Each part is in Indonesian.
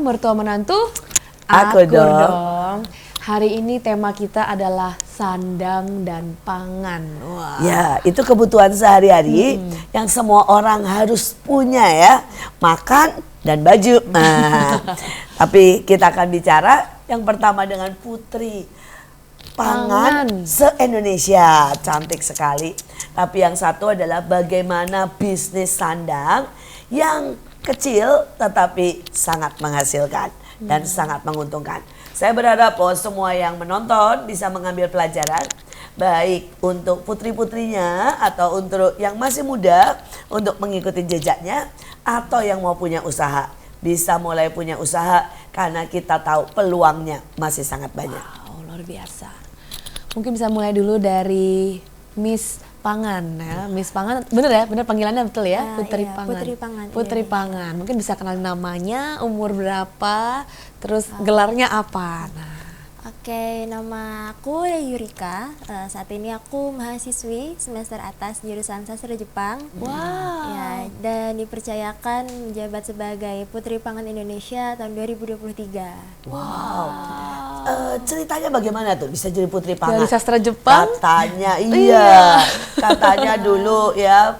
mertua menantu? Aku dong. Hari ini tema kita adalah sandang dan pangan. Wah. Ya, itu kebutuhan sehari-hari yang semua orang harus punya ya. Makan dan baju. Nah, tapi kita akan bicara yang pertama dengan Putri Pangan se-Indonesia. Cantik sekali. Tapi yang satu adalah bagaimana bisnis sandang yang kecil tetapi sangat menghasilkan dan sangat menguntungkan. Saya berharap bahwa semua yang menonton bisa mengambil pelajaran baik untuk putri-putrinya atau untuk yang masih muda untuk mengikuti jejaknya atau yang mau punya usaha. Bisa mulai punya usaha karena kita tahu peluangnya masih sangat banyak. Wow, luar biasa. Mungkin bisa mulai dulu dari Miss Pangan ya. Miss Pangan, bener ya? Bener panggilannya betul ya? Putri iya, Pangan. Putri Pangan. Putri Pangan. Mungkin bisa kenal namanya, umur berapa, terus gelarnya apa. Nah. Oke, nama aku Yurika. Saat ini aku mahasiswi semester atas jurusan sastra Jepang. Wow. Ya, dan dipercayakan menjabat sebagai Putri Pangan Indonesia tahun 2023. Wow. Ceritanya bagaimana tuh bisa jadi Putri Pangan? Dari sastra Jepang? Katanya iya. Katanya dulu ya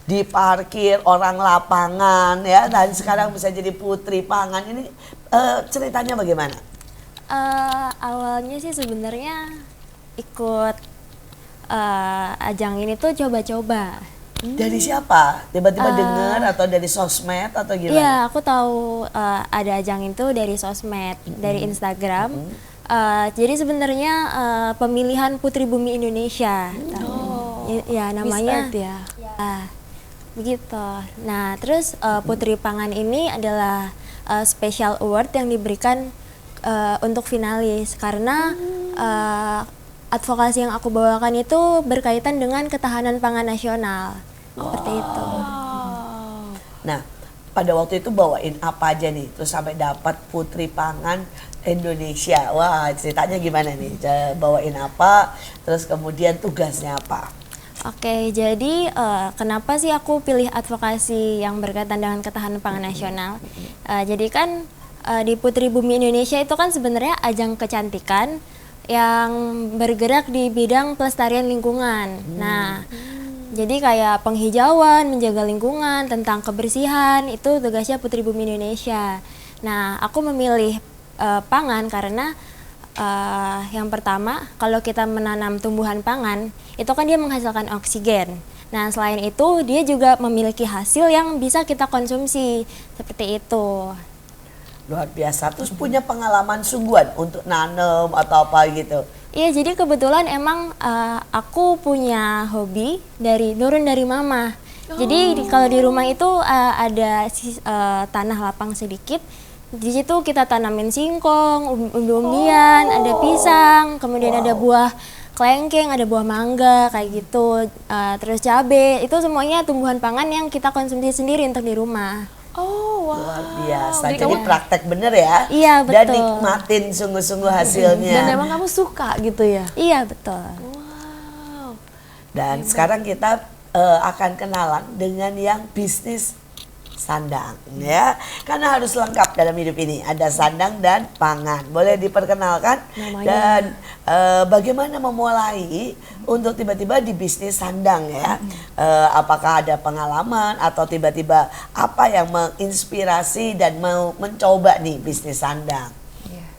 di parkir orang lapangan ya, dan sekarang bisa jadi Putri Pangan. Ini ceritanya bagaimana? Awalnya sih sebenarnya ikut ajang ini tuh coba-coba. Dari siapa? Tiba-tiba dengar atau dari sosmed atau gimana? Iya, aku tahu ada ajang itu dari sosmed, dari Instagram. Jadi sebenarnya pemilihan Putri Bumi Indonesia. Ya namanya. Miss Earth ya. Ya, begitu. Nah, terus Putri Pangan ini adalah special award yang diberikan untuk finalis karena advokasi yang aku bawakan itu berkaitan dengan ketahanan pangan nasional. Seperti itu. Nah, pada waktu itu bawain apa aja nih? Terus sampai dapat Putri Pangan Indonesia. Wah, ceritanya gimana nih? Bawain apa? Terus kemudian tugasnya apa? Oke, jadi kenapa sih aku pilih advokasi yang berkaitan dengan ketahanan pangan nasional? Jadi kan di Putri Bumi Indonesia itu kan sebenarnya ajang kecantikan yang bergerak di bidang pelestarian lingkungan. Nah, jadi kayak penghijauan, menjaga lingkungan, tentang kebersihan, itu tugasnya Putri Bumi Indonesia. Nah, aku memilih pangan karena yang pertama, kalau kita menanam tumbuhan pangan, itu kan dia menghasilkan oksigen. Nah, selain itu dia juga memiliki hasil yang bisa kita konsumsi, seperti itu. Luar biasa. Terus punya pengalaman sungguhan untuk nanam atau apa gitu? Iya, jadi kebetulan emang aku punya hobi nurun dari mama. Jadi kalau di rumah itu ada tanah lapang sedikit. Di situ kita tanamin singkong, umbi-umbian, ada pisang, kemudian ada buah kelengkeng, ada buah mangga kayak gitu. Terus cabai, itu semuanya tumbuhan pangan yang kita konsumsi sendiri untuk di rumah. Oh, wow. Luar biasa. Jadi Jadi praktek bener ya. Iya, betul. Dan nikmatin sungguh-sungguh hasilnya. Dan emang kamu suka gitu ya? Iya, betul. Wow. Dan sekarang kita akan kenalan dengan yang bisnis sandang ya. Karena harus lengkap dalam hidup ini. Ada sandang dan pangan. Boleh diperkenalkan? Namanya. Dan bagaimana memulai untuk tiba-tiba di bisnis sandang ya? Apakah ada pengalaman atau tiba-tiba apa yang menginspirasi dan mau mencoba nih bisnis sandang? Ya.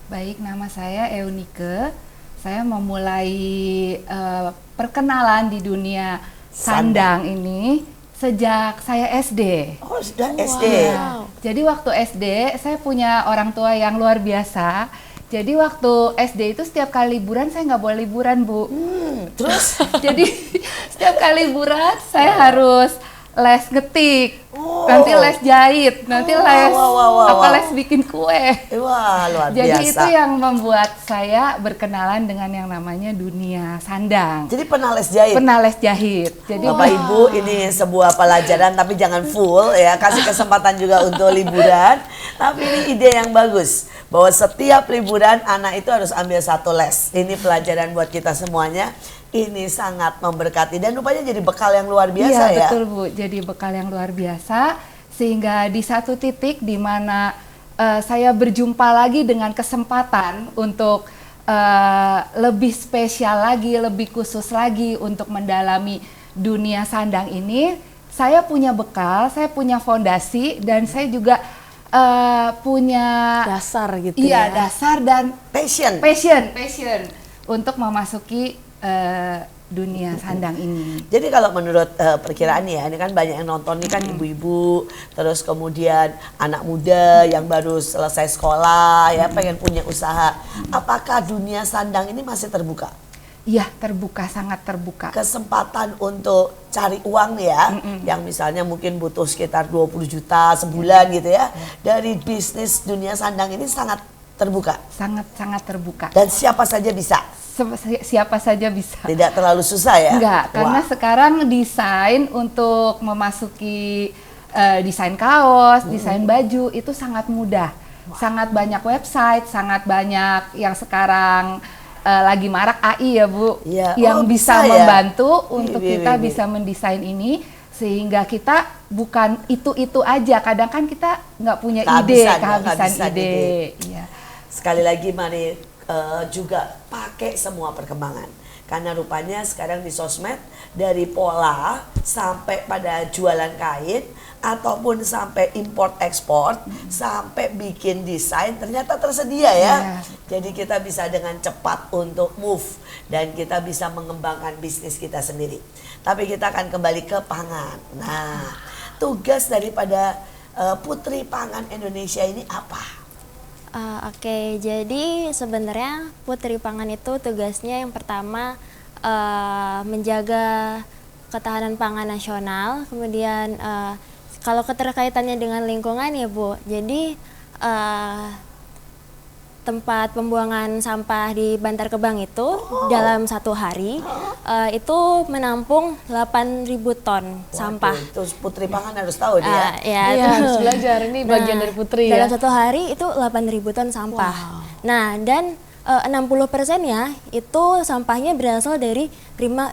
Baik, nama saya Eunike. Saya memulai perkenalan di dunia sandang ini sejak saya SD. Oh, sudah SD. Wow. Jadi waktu SD saya punya orang tua yang luar biasa. Jadi waktu SD itu setiap kali liburan saya nggak boleh liburan, Bu. Terus? Jadi setiap kali liburan saya harus les ngetik, nanti les jahit, nanti les les bikin kue. Wah, luar Jadi biasa. itu yang membuat saya berkenalan dengan yang namanya dunia sandang. Jadi pernah les jahit? Pernah les jahit. Jadi Bapak Ibu, ini sebuah pelajaran tapi jangan full ya, kasih kesempatan juga untuk liburan. Tapi ini ide yang bagus, bahwa setiap liburan anak itu harus ambil satu les. Ini pelajaran buat kita semuanya. Ini sangat memberkati dan rupanya jadi bekal yang luar biasa iya, ya. betul Bu, jadi bekal yang luar biasa sehingga di satu titik di mana saya berjumpa lagi dengan kesempatan untuk lebih spesial lagi, lebih khusus lagi untuk mendalami dunia sandang ini. Saya punya bekal, saya punya fondasi, dan saya juga punya Dasar gitu iya, ya. dasar dan Passion. passion untuk memasuki dunia sandang ini. Jadi kalau menurut perkiraan ya, ini kan banyak yang nonton nih kan ibu-ibu, terus kemudian anak muda yang baru selesai sekolah ya pengen punya usaha. Apakah dunia sandang ini masih terbuka? Iya, terbuka, sangat terbuka. Kesempatan untuk cari uang nih ya, yang misalnya mungkin butuh sekitar 20 juta sebulan gitu ya, dari bisnis dunia sandang ini sangat terbuka. Sangat-sangat terbuka. Dan siapa saja bisa, Siapa saja bisa. tidak terlalu susah ya? Enggak, karena Wah. sekarang desain untuk memasuki desain kaos, desain baju itu sangat mudah. Sangat banyak website, sangat banyak yang sekarang lagi marak AI ya Bu, Iya. yang Oh, bisa bisa ya? membantu untuk Wih, kita wih. bisa mendesain ini, sehingga kita bukan itu aja. Kadang kan kita nggak punya ide, kehabisan ide. Iya. Sekali lagi mari juga pakai semua perkembangan. Karena rupanya sekarang di sosmed dari pola sampai pada jualan kain ataupun sampai import ekspor sampai bikin desain ternyata tersedia ya. Iya. Jadi kita bisa dengan cepat untuk move dan kita bisa mengembangkan bisnis kita sendiri. Tapi kita akan kembali ke pangan. Nah, tugas daripada Putri Pangan Indonesia ini apa? Oke, jadi sebenarnya Putri Pangan itu tugasnya yang pertama menjaga ketahanan pangan nasional, kemudian kalau keterkaitannya dengan lingkungan ya Bu, jadi tempat pembuangan sampah di Bantar Gebang itu dalam satu hari itu menampung 8.000 ton sampah. Waduh, terus Putri Pangan harus tahu dia. Ya, Iya, itu. harus belajar. Ini bagian dari Putri ya. Dalam satu hari itu 8.000 ton sampah. Nah, dan 60%-nya itu sampahnya berasal dari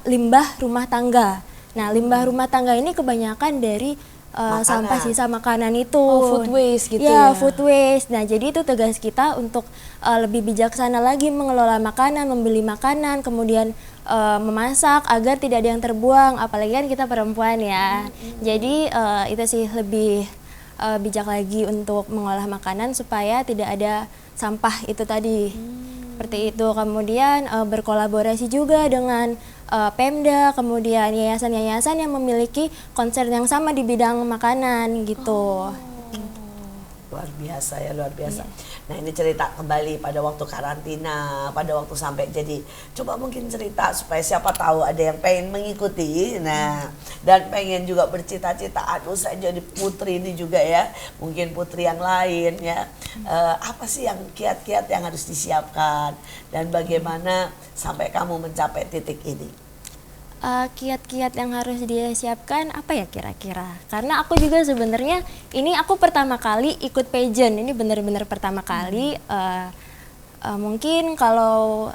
limbah rumah tangga. Nah, limbah rumah tangga ini kebanyakan dari sampah sisa makanan itu. Oh, food waste gitu ya. ya. Food waste. Nah, jadi itu tugas kita untuk lebih bijaksana lagi mengelola makanan, membeli makanan, kemudian memasak agar tidak ada yang terbuang. Apalagi kan kita perempuan ya. Jadi itu sih lebih bijak lagi untuk mengolah makanan supaya tidak ada sampah itu tadi. Seperti itu. Kemudian berkolaborasi juga dengan Pemda, kemudian yayasan-yayasan yang memiliki concern yang sama di bidang makanan gitu. Luar biasa ya, luar biasa. Nah, ini cerita kembali pada waktu karantina, pada waktu sampai jadi. Coba mungkin cerita supaya siapa tahu ada yang pengen mengikuti. Nah, dan pengen juga bercita-cita, aduh saya jadi putri ini juga ya. Mungkin putri yang lain ya. Apa sih yang kiat-kiat yang harus disiapkan dan bagaimana sampai kamu mencapai titik ini? Kiat-kiat yang harus dia siapkan apa ya kira-kira? Karena aku juga sebenarnya ini aku pertama kali ikut pageant, ini benar-benar pertama kali. Mungkin kalau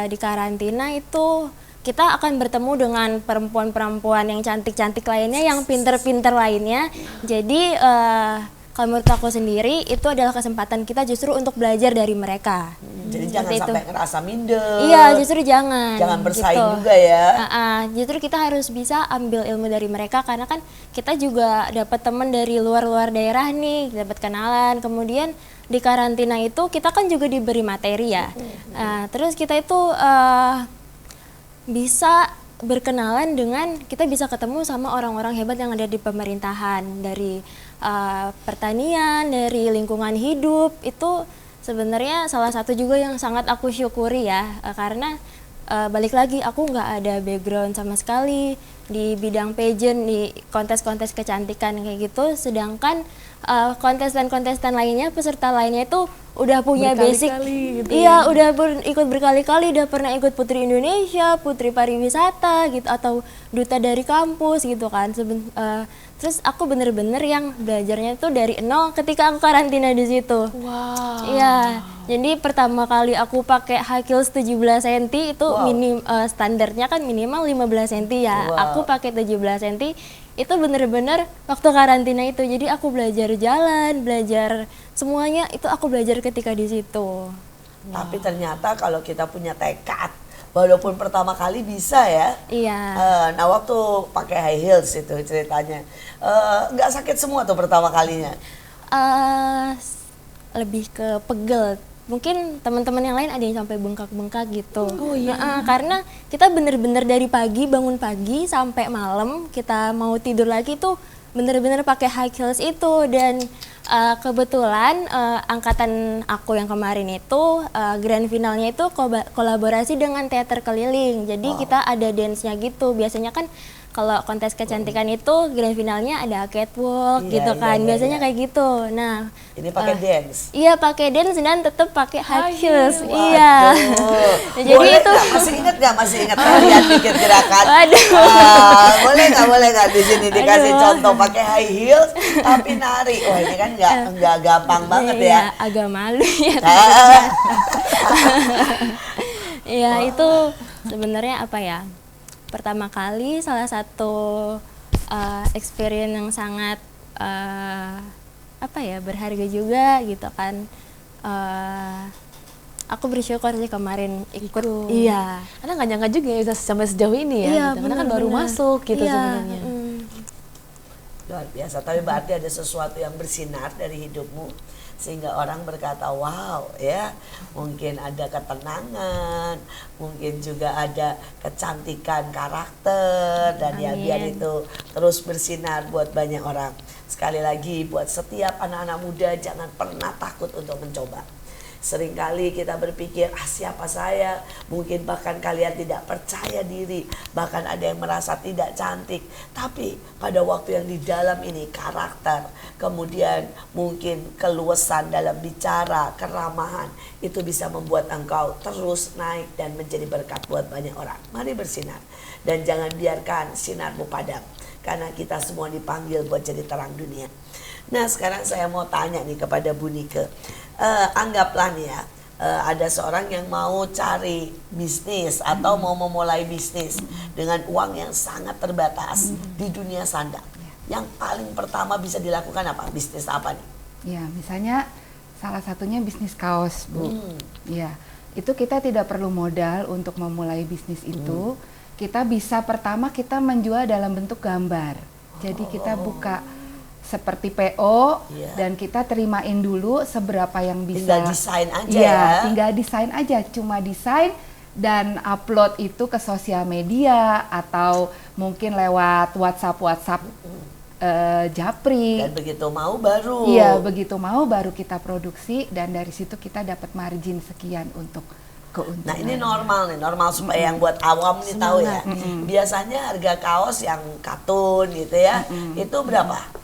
di karantina itu kita akan bertemu dengan perempuan-perempuan yang cantik-cantik lainnya, yang pinter-pinter lainnya. Jadi kalau menurut aku sendiri itu adalah kesempatan kita justru untuk belajar dari mereka. Jadi jangan Seperti sampai itu. ngerasa minder. Iya, justru jangan. Jangan bersaing gitu. juga ya. Justru kita harus bisa ambil ilmu dari mereka karena kan kita juga dapat teman dari luar-luar daerah nih, dapat kenalan. Kemudian di karantina itu kita kan juga diberi materi ya. Terus kita itu bisa berkenalan dengan, kita bisa ketemu sama orang-orang hebat yang ada di pemerintahan, dari pertanian, dari lingkungan hidup. Itu sebenarnya salah satu juga yang sangat aku syukuri ya, karena balik lagi aku nggak ada background sama sekali di bidang pageant, di kontes-kontes kecantikan kayak gitu, sedangkan kontestan-kontestan lainnya, peserta lainnya itu udah punya basic, Berkali-kali gitu iya udah ikut berkali-kali, udah pernah ikut Putri Indonesia, Putri Pariwisata gitu, atau duta dari kampus gitu kan. Terus aku bener-bener yang belajarnya tuh dari nol ketika aku karantina di situ. Wow. Iya, jadi pertama kali aku pakai high heels 17 cm itu standarnya kan minimal 15 cm ya. Wow. Aku pakai 17 cm itu bener-bener waktu karantina itu. Jadi aku belajar jalan, belajar semuanya itu aku belajar ketika di situ. Tapi ternyata kalau kita punya tekad, walaupun pertama kali bisa ya. Iya. Nah waktu pakai high heels itu ceritanya, nggak sakit semua tuh pertama kalinya? Lebih ke pegel. Mungkin teman-teman yang lain ada yang sampai bengkak-bengkak gitu. Oh iya. Karena kita bener-bener dari pagi, bangun pagi sampai malam kita mau tidur lagi tuh bener-bener pakai high heels itu. Dan kebetulan angkatan aku yang kemarin itu grand finalnya itu kolaborasi dengan teater keliling. Jadi kita ada dance-nya gitu. Biasanya kan kalau kontes kecantikan itu grand finalnya ada catwalk Iya, gitu iya, kan. iya, Biasanya iya. kayak gitu. Nah, Ini pakai dance. iya pakai dance dan tetap pakai high heels. Waduh. Iya. Nah, jadi Boleh itu nggak? Masih ingat nggak? Masih ingat kalian bikin gerakan? Waduh. Boleh nggak di sini dikasih Aduh. contoh pakai high heels tapi nari? Wah ini kan nggak gampang banget ya. Iya, agak malu ya. Ah. Iya, itu sebenarnya apa ya? Pertama kali salah satu experience yang sangat apa ya, berharga juga gitu kan. Aku bersyukur sih kemarin ikut. Iya. Karena nggak nyangka juga ya bisa sampai sejauh ini ya. Iya, gitu. Karena kan baru benar-benar. masuk gitu Iya, sebenarnya. Luar biasa, tapi berarti ada sesuatu yang bersinar dari hidupmu sehingga orang berkata wow ya, mungkin ada ketenangan, mungkin juga ada kecantikan karakter dan ya Amin. biar itu terus bersinar buat banyak orang. Sekali lagi buat setiap anak-anak muda jangan pernah takut untuk mencoba. Seringkali kita berpikir, siapa saya? Mungkin bahkan kalian tidak percaya diri, bahkan ada yang merasa tidak cantik. Tapi pada waktu yang di dalam ini karakter, kemudian mungkin keluasan dalam bicara, keramahan, itu bisa membuat engkau terus naik dan menjadi berkat buat banyak orang. Mari bersinar dan jangan biarkan sinarmu padam, karena kita semua dipanggil buat jadi terang dunia. Nah sekarang saya mau tanya nih kepada Bu Nike. Anggaplah nih ya, ada seorang yang mau cari bisnis atau mau memulai bisnis dengan uang yang sangat terbatas di dunia sandang. Yang paling pertama bisa dilakukan apa? Bisnis apa nih? Ya, misalnya salah satunya bisnis kaos, Bu. Ya, itu kita tidak perlu modal untuk memulai bisnis itu. Kita bisa pertama kita menjual dalam bentuk gambar. Jadi kita buka seperti PO Iya. dan kita terimain dulu seberapa yang bisa. Tinggal desain aja Iya, ya. tinggal desain aja, cuma desain dan upload itu ke sosial media atau mungkin lewat WhatsApp Japri. Dan begitu mau baru. Iya, begitu mau baru kita produksi dan dari situ kita dapat margin sekian untuk keuntungan. Nah ini normal nih, normal supaya yang buat awam nih tahu ya. Biasanya harga kaos yang katun gitu ya, itu berapa?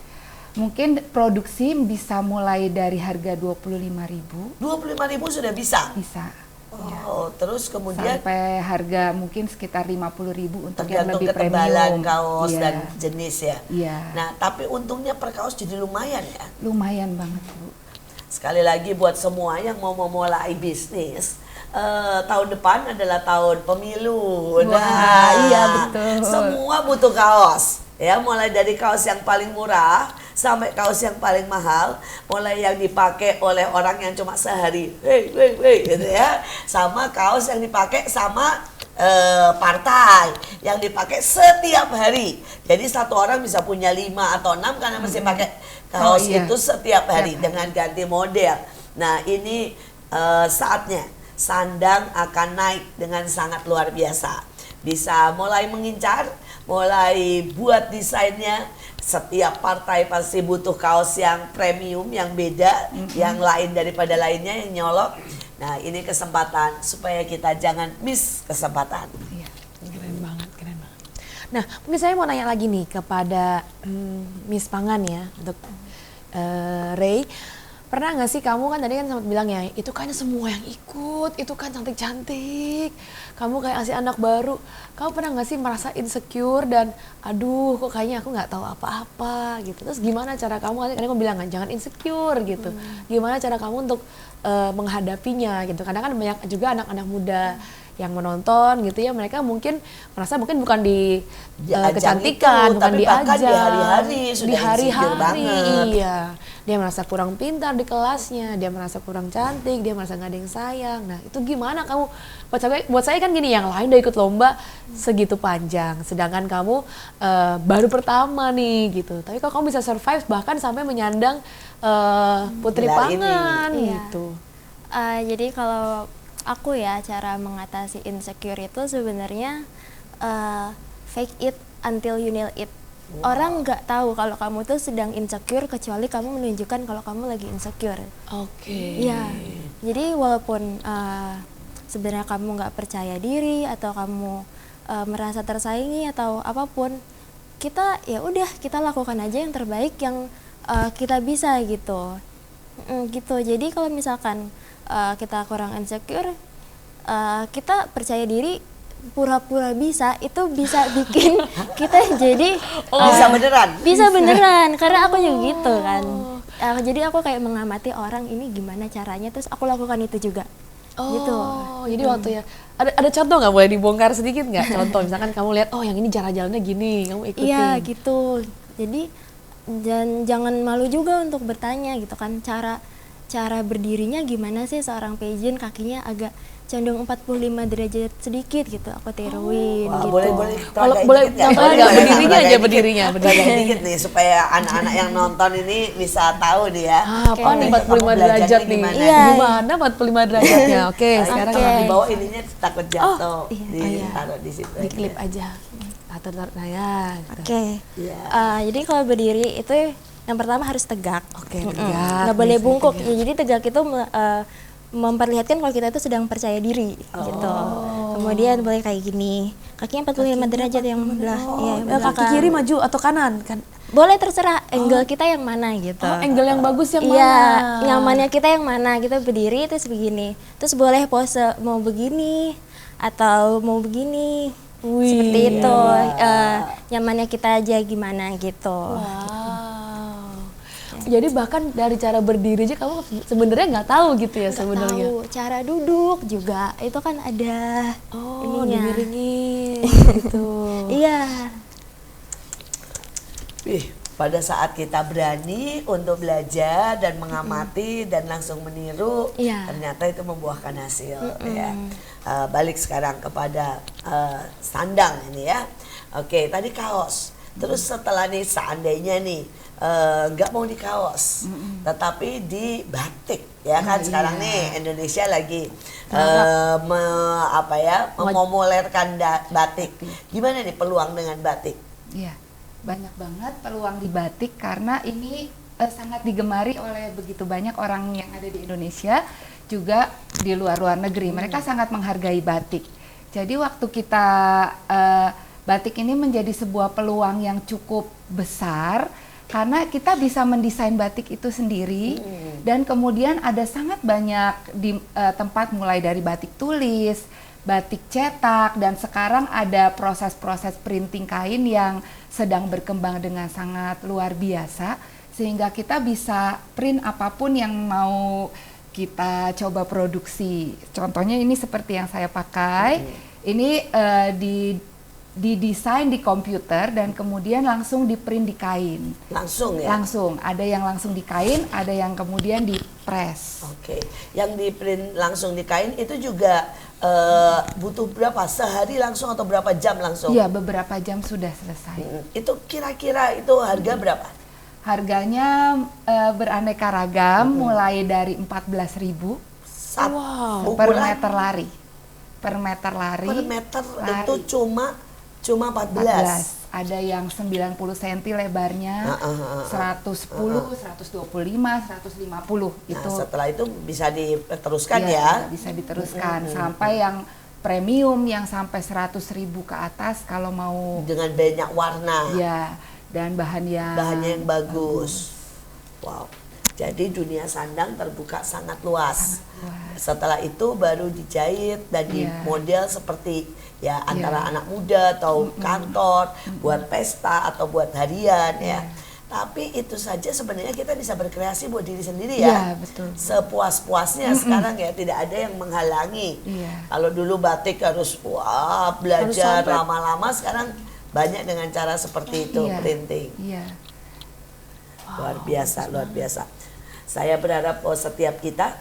Mungkin produksi bisa mulai dari harga 25.000 25.000 sudah bisa. bisa. Oh, terus kemudian Sampai harga mungkin sekitar 50.000 untuk yang tergantung lebih ketebalan premium. kaos Iya, dan jenis ya. Iya. Nah, tapi untungnya per kaos jadi lumayan ya. lumayan banget, Bu. Sekali lagi buat semua yang mau memulai bisnis, tahun depan adalah tahun pemilu. Wah, iya, betul. Semua butuh kaos. Ya, mulai dari kaos yang paling murah sampai kaos yang paling mahal, mulai yang dipakai oleh orang yang cuma sehari, gitu ya, sama kaos yang dipakai sama partai yang dipakai setiap hari. Jadi satu orang bisa punya 5 atau 6 karena mesti pakai kaos iya. itu setiap hari Setiap hari. dengan ganti model. Nah ini saatnya sandang akan naik dengan sangat luar biasa. Bisa mulai mengincar, mulai buat desainnya. Setiap partai pasti butuh kaos yang premium, yang beda, yang lain daripada lainnya, yang nyolok. Nah ini kesempatan supaya kita jangan miss kesempatan. Iya. Keren banget, keren banget. Nah, mungkin saya mau nanya lagi nih kepada Miss Pangan ya, untuk Ray. Pernah nggak sih kamu kan tadi kan sempat bilang ya, itu kan semua yang ikut, itu kan cantik-cantik, kamu kayak asli anak baru. Kamu pernah nggak sih merasa insecure dan aduh kok kayaknya aku nggak tahu apa-apa gitu. Terus gimana cara kamu, karena kamu bilang kan jangan insecure gitu. Gimana cara kamu untuk menghadapinya gitu. Kadang kan banyak juga anak-anak muda yang menonton gitu ya, mereka mungkin merasa mungkin bukan di Ajang kecantikan, itu, bukan tapi di bahkan di ajang, hari-hari sudah di hari-hari, insecure banget. iya. Dia merasa kurang pintar di kelasnya, dia merasa kurang cantik, dia merasa nggak ada yang sayang. Nah itu gimana kamu? Buat saya kan gini, yang lain udah ikut lomba segitu panjang, sedangkan kamu baru pertama nih gitu. Tapi kalau kamu bisa survive bahkan sampai menyandang Putri Gelar ini. Pangan Iya. gitu. Jadi kalau aku ya, cara mengatasi insecure itu sebenarnya fake it until you nail it. Orang nggak tahu kalau kamu tuh sedang insecure kecuali kamu menunjukkan kalau kamu lagi insecure. Oke. Iya. Jadi walaupun sebenarnya kamu nggak percaya diri atau kamu merasa tersaingi atau apapun, kita ya udah kita lakukan aja yang terbaik yang kita bisa gitu. Gitu. Jadi kalau misalkan kita kurang insecure, kita percaya diri, pura-pura bisa, itu bisa bikin kita jadi Bisa beneran. bisa beneran, karena aku juga gitu kan. Jadi aku kayak mengamati orang ini gimana caranya, terus aku lakukan itu juga. Gitu. Jadi waktu ya ada contoh nggak, boleh dibongkar sedikit nggak? Contoh misalkan kamu lihat, oh yang ini cara jalannya gini, kamu ikutin. Iya gitu. Jadi jangan malu juga untuk bertanya gitu kan, cara berdirinya gimana sih seorang pageant, kakinya agak condong 45 derajat sedikit gitu, aku tiruin Wah, gitu. boleh Kalau teragain boleh dikit nggak? contohnya Boleh nggak? nggak? Berdirinya Teragain aja, dikit. berdirinya. Teragain dikit nih supaya anak-anak yang nonton ini bisa tahu dia. Apa nih Kamu 45 belajarnya derajat nih? gimana? Iya. Gimana 45 derajatnya? Oke, sekarang Kalau Oke. di bawah ininya takut jatuh, iya. ditaruh di situ. di aja. klip aja. Nah ya. Gitu. Oke. Iya. Jadi kalau berdiri itu yang pertama harus tegak. Oke, tegak. Nggak boleh Bisa bungkuk. tegak. Ya, jadi tegak itu memperlihatkan kalau kita itu sedang percaya diri gitu. Kemudian boleh kayak gini. Kakinya 45 derajat yang belah. Iya, yang Kaki belakang. kiri maju atau kanan kan? Boleh terserah angle kita yang mana gitu. Oh, angle yang bagus yang Iya, mana? nyamannya kita yang mana. Kita berdiri terus begini. Terus boleh pose mau begini atau mau begini. Wih, Seperti itu. Nyamannya kita aja gimana gitu. Wow. Jadi bahkan dari cara berdiri aja kamu sebenarnya nggak tahu gitu ya sebenarnya. Tahu cara duduk juga itu kan ada Oh, ininya. dimiringin gitu. Iya. Pada saat kita berani untuk belajar dan mengamati dan langsung meniru, Iya. ternyata itu membuahkan hasil. Ya. Balik sekarang kepada sandang ini ya. Oke, tadi kaos. Terus setelah nih seandainya nih nggak mau di kaos, tetapi di batik, ya kan? Sekarang nih Indonesia lagi memomolerkan batik. Gimana nih peluang dengan batik? Iya, banyak banget peluang di batik karena ini sangat digemari oleh begitu banyak orang yang ada di Indonesia, juga di luar negeri. Mereka sangat menghargai batik. Jadi waktu kita batik ini menjadi sebuah peluang yang cukup besar karena kita bisa mendesain batik itu sendiri dan kemudian ada sangat banyak di tempat mulai dari batik tulis, batik cetak, dan sekarang ada proses-proses printing kain yang sedang berkembang dengan sangat luar biasa sehingga kita bisa print apapun yang mau kita coba produksi. Contohnya ini seperti yang saya pakai, ini didesain di komputer dan kemudian langsung di print di kain. Langsung ya? Langsung, ada yang langsung di kain, ada yang kemudian di press. Oke, yang di print langsung di kain itu juga butuh berapa? Sehari langsung atau berapa jam langsung? Iya, beberapa jam sudah selesai. Itu kira-kira itu harga berapa? Harganya beraneka ragam, mulai dari 14.000 Wow. per Ukuran meter lari. Per meter lari. per meter lari. itu cuma 14. Ada yang 90 cm lebarnya, 110, 125, 150 Nah, itu. setelah itu bisa diteruskan Iya, ya. bisa diteruskan sampai yang premium yang sampai 100.000 ke atas kalau mau Dengan banyak warna. ya, dan Bahannya yang bagus. Wow. Jadi dunia sandang terbuka sangat luas. Setelah itu baru dijahit dan di Iya. model seperti ya antara anak muda atau kantor, buat pesta atau buat harian ya. Tapi itu saja sebenarnya kita bisa berkreasi buat diri sendiri Iya, ya. betul. Sepuas-puasnya sekarang ya, tidak ada yang menghalangi. Iya. Kalau dulu batik harus belajar sampai- lama-lama, sekarang banyak dengan cara seperti itu, Iya. printing. Iya. Luar biasa, luar biasa. Saya berharap setiap kita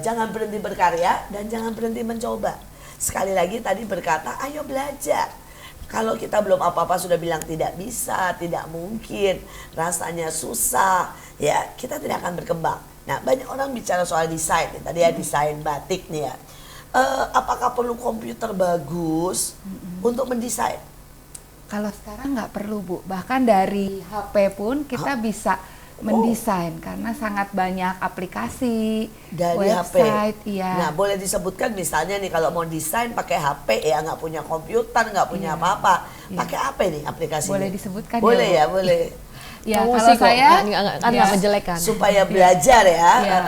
jangan berhenti berkarya dan jangan berhenti mencoba. Sekali lagi tadi berkata, ayo belajar. Kalau kita belum apa-apa sudah bilang tidak bisa, tidak mungkin, rasanya susah, ya kita tidak akan berkembang. Nah, banyak orang bicara soal desain, tadi ya desain batik nih ya. Apakah perlu komputer bagus untuk mendesain? Kalau sekarang nggak perlu Bu, bahkan dari HP pun kita bisa mendesain karena sangat banyak aplikasi, Dari website, HP. iya. Nah, boleh disebutkan misalnya nih kalau mau desain pakai HP ya, nggak punya komputer, nggak punya apa-apa, pakai apa nih aplikasinya? Boleh disebutkan Boleh ya, ya, Bu? boleh. Ya, Promosi kalau kok, saya nggak menjelekkan. Supaya belajar ya. Iya.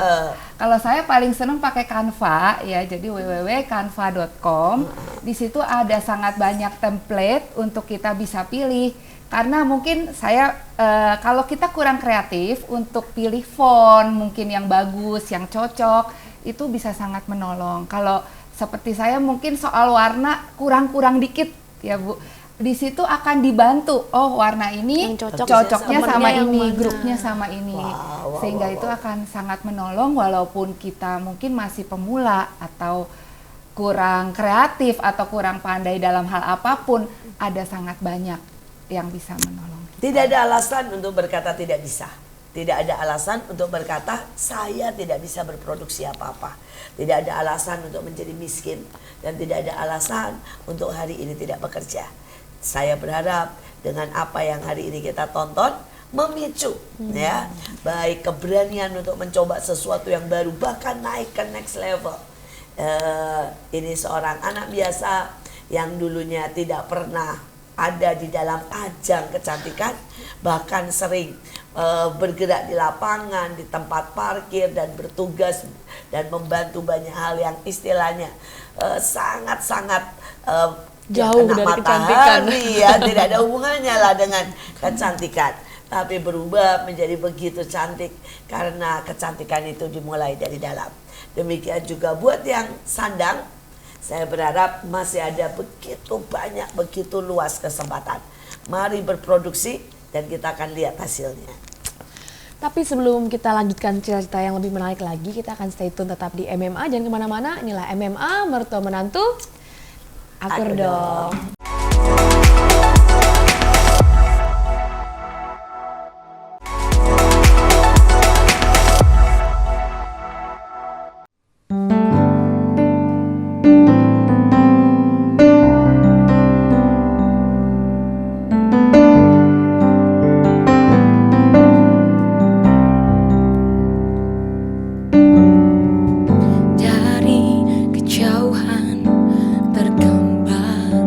Kalau saya paling seneng pakai Canva ya, jadi www.canva.com. Di situ ada sangat banyak template untuk kita bisa pilih. Karena mungkin saya kalau kita kurang kreatif untuk pilih font mungkin yang bagus, yang cocok, itu bisa sangat menolong. Kalau seperti saya mungkin soal warna kurang-kurang dikit ya Bu. Di situ akan dibantu, oh warna ini Yang cocok cocoknya sama sama yang ini, mana. grupnya sama ini. Wow, wow, Sehingga wow, itu wow. akan sangat menolong walaupun kita mungkin masih pemula atau kurang kreatif atau kurang pandai dalam hal apapun, ada sangat banyak yang bisa menolong. Tidak ada alasan untuk berkata tidak bisa. Tidak ada alasan untuk berkata saya tidak bisa berproduksi apa-apa. Tidak ada alasan untuk menjadi miskin dan tidak ada alasan untuk hari ini tidak bekerja. Saya berharap dengan apa yang hari ini kita tonton memicu ya, baik keberanian untuk mencoba sesuatu yang baru bahkan naik ke next level. Ini seorang anak biasa yang dulunya tidak pernah ada di dalam ajang kecantikan, bahkan sering bergerak di lapangan, di tempat parkir dan bertugas dan membantu banyak hal yang istilahnya sangat-sangat Jauh kena dari matahari ya, tidak ada hubungannya lah dengan kecantikan, tapi berubah menjadi begitu cantik karena kecantikan itu dimulai dari dalam. Demikian juga buat yang sandang, saya berharap masih ada begitu banyak, begitu luas kesempatan. Mari berproduksi dan kita akan lihat hasilnya. Tapi sebelum kita lanjutkan cerita yang lebih menarik lagi, kita akan stay tune tetap di MMA. Jangan kemana-mana, inilah MMA Mertua Menantu. Akur dong. Dari kejauhan tergambar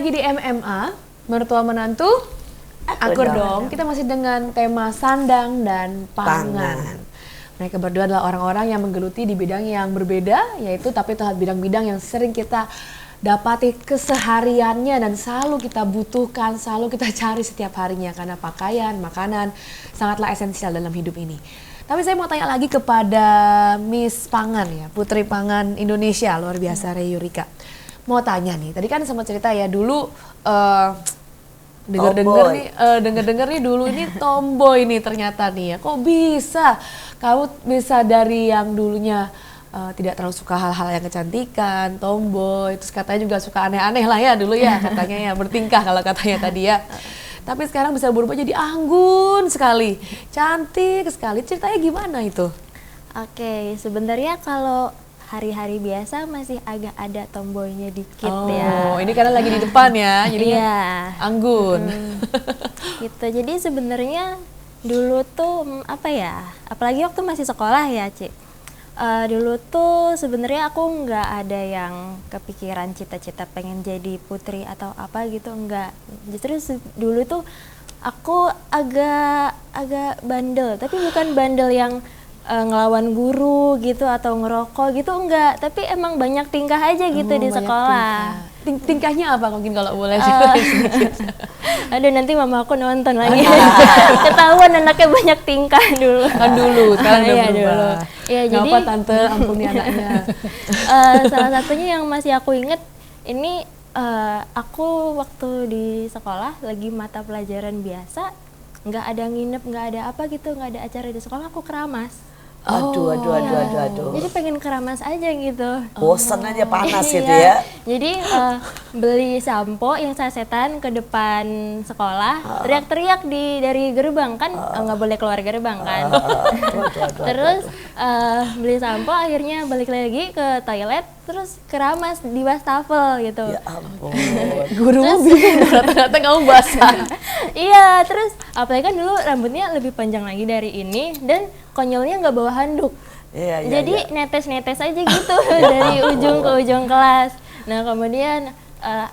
lagi di MMA, mertua menantu, akur dong. Kita masih dengan tema sandang dan pangan. Mereka berdua adalah orang-orang yang menggeluti di bidang yang berbeda, yaitu tapi terhadap bidang-bidang yang sering kita dapati kesehariannya dan selalu kita butuhkan, selalu kita cari setiap harinya karena pakaian, makanan sangatlah esensial dalam hidup ini. Tapi saya mau tanya lagi kepada Miss Pangan ya, Putri Pangan Indonesia, luar biasa Rey Yurika. Mau tanya nih, tadi kan sempat cerita ya dulu dengar-dengar nih dulu ini tomboy nih ternyata nih ya. Kok bisa? Kamu bisa dari yang dulunya tidak terlalu suka hal-hal yang kecantikan, tomboy, terus katanya juga suka aneh-aneh lah ya dulu ya katanya ya, bertingkah kalau katanya tadi ya. Tapi sekarang bisa berubah jadi anggun sekali, cantik sekali. Ceritanya gimana itu? Oke, sebenarnya kalau hari-hari biasa masih agak ada tomboynya dikit Oh, ya. ini karena lagi di depan ya, jadi Iya. anggun. Gitu. Jadi sebenarnya dulu tuh apa ya? Apalagi waktu masih sekolah ya, Ci. Dulu tuh sebenarnya aku nggak ada yang kepikiran cita-cita pengen jadi putri atau apa gitu, enggak. Justru dulu tuh aku agak bandel, tapi bukan bandel yang ngelawan guru gitu atau ngerokok gitu, enggak. Tapi emang banyak tingkah aja gitu di Banyak sekolah. Tingkahnya apa mungkin kalau boleh ceritain sedikit? Aduh, nanti mama aku nonton lagi. Ketahuan anaknya banyak tingkah dulu. Kan dulu, sekarang udah Iya, berubah. dulu. Iya, jadi Ngapa tante ampuni anaknya? salah satunya yang masih aku inget ini, aku waktu di sekolah lagi mata pelajaran biasa, nggak ada nginep, nggak ada apa gitu, nggak ada acara di sekolah, aku keramas. Aduh. Jadi pengen keramas aja gitu. Bosan aja panas gitu Iya. ya. Jadi beli sampo yang sasetan ke depan sekolah, teriak-teriak dari gerbang kan, nggak boleh keluar gerbang kan. Terus beli sampo, akhirnya balik lagi ke toilet, terus keramas di wastafel gitu. Ya ampun. Gurumu bingung, ternyata kamu basah. Iya, terus apalagi kan dulu rambutnya lebih panjang lagi dari ini dan konyolnya nggak bawa handuk. Iya, Jadi netes-netes aja gitu dari ujung ke ujung kelas. Nah kemudian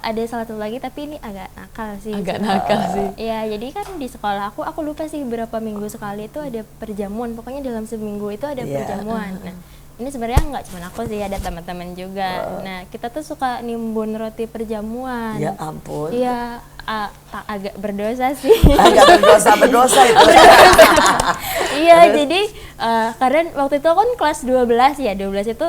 ada salah satu lagi, tapi ini agak nakal sih. Agak nakal sih. Iya, jadi kan di sekolah aku lupa sih berapa minggu sekali itu ada perjamuan. Pokoknya dalam seminggu itu ada perjamuan. Nah, ini sebenarnya nggak cuma aku sih, ada teman-teman juga. Nah, kita tuh suka nimbun roti perjamuan. Ya ampun. Iya, agak berdosa sih. Agak berdosa itu. Iya, jadi karena waktu itu kan kelas 12 ya, 12 itu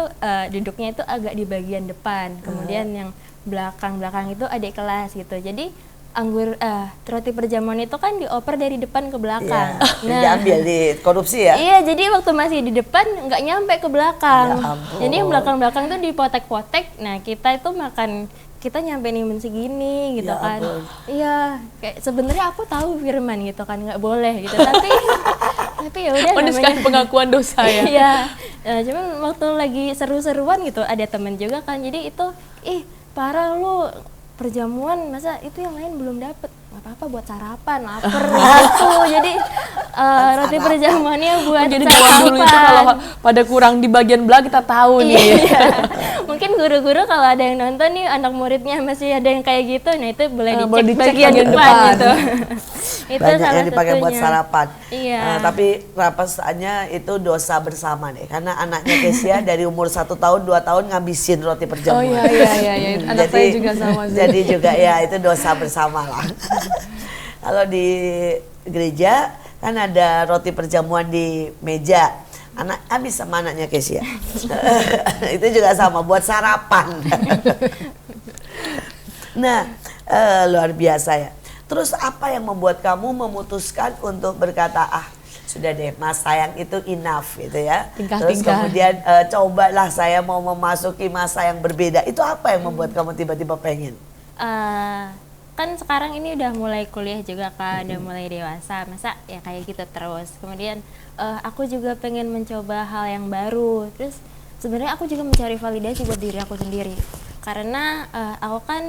duduknya itu agak di bagian depan. Kemudian yang belakang-belakang itu adik kelas gitu. Jadi roti perjamuan itu kan dioper dari depan ke belakang. Iya, diambil di korupsi ya? Iya, jadi waktu masih di depan nggak nyampe ke belakang. Ya ampun. Jadi yang belakang-belakang tuh dipotek-potek. Nah, kita itu makan, kita nyampe nimbun segini gitu Ya kan. ampun. Iya, kayak sebenarnya aku tahu firman gitu kan, nggak boleh gitu. Tapi ya udah Oh, ini sekarang pengakuan dosa ya? Iya. Cuman waktu lagi seru-seruan gitu ada temen juga kan. Jadi itu parah lu, perjamuan masa itu yang lain belum dapet, nggak apa-apa buat sarapan, lapar gitu. Jadi roti perjamuannya buat Jadi sarapan. zaman dulu itu kalau pada kurang di bagian belah kita tahu nih. Iya. Mungkin guru-guru kalau ada yang nonton nih, anak muridnya masih ada yang kayak gitu, nah itu boleh boleh dicek dicek bagian bagian depan depan. gitu. Itu Banyak salah yang dipakai buat satunya. sarapan. Iya. Tapi rasanya itu dosa bersama deh, karena anaknya Kesia dari umur 1 tahun 2 tahun ngabisin roti Oh perjamuan. iya. Anak saya juga sama sih. Jadi juga ya itu dosa bersama lah. Kalau di gereja kan ada roti perjamuan di meja. Anak habis sama anaknya Kesia. Itu juga sama buat sarapan. Nah, luar biasa ya. Terus apa yang membuat kamu memutuskan untuk berkata, sudah deh mas sayang itu enough gitu ya. Terus kemudian cobalah saya mau memasuki masa yang berbeda. Itu apa yang membuat kamu tiba-tiba pengen? Kan sekarang ini udah mulai kuliah juga kan, udah mulai dewasa, masa ya kayak gitu terus. Kemudian aku juga pengen mencoba hal yang baru. Terus sebenarnya aku juga mencari validasi buat diri aku sendiri. Karena aku kan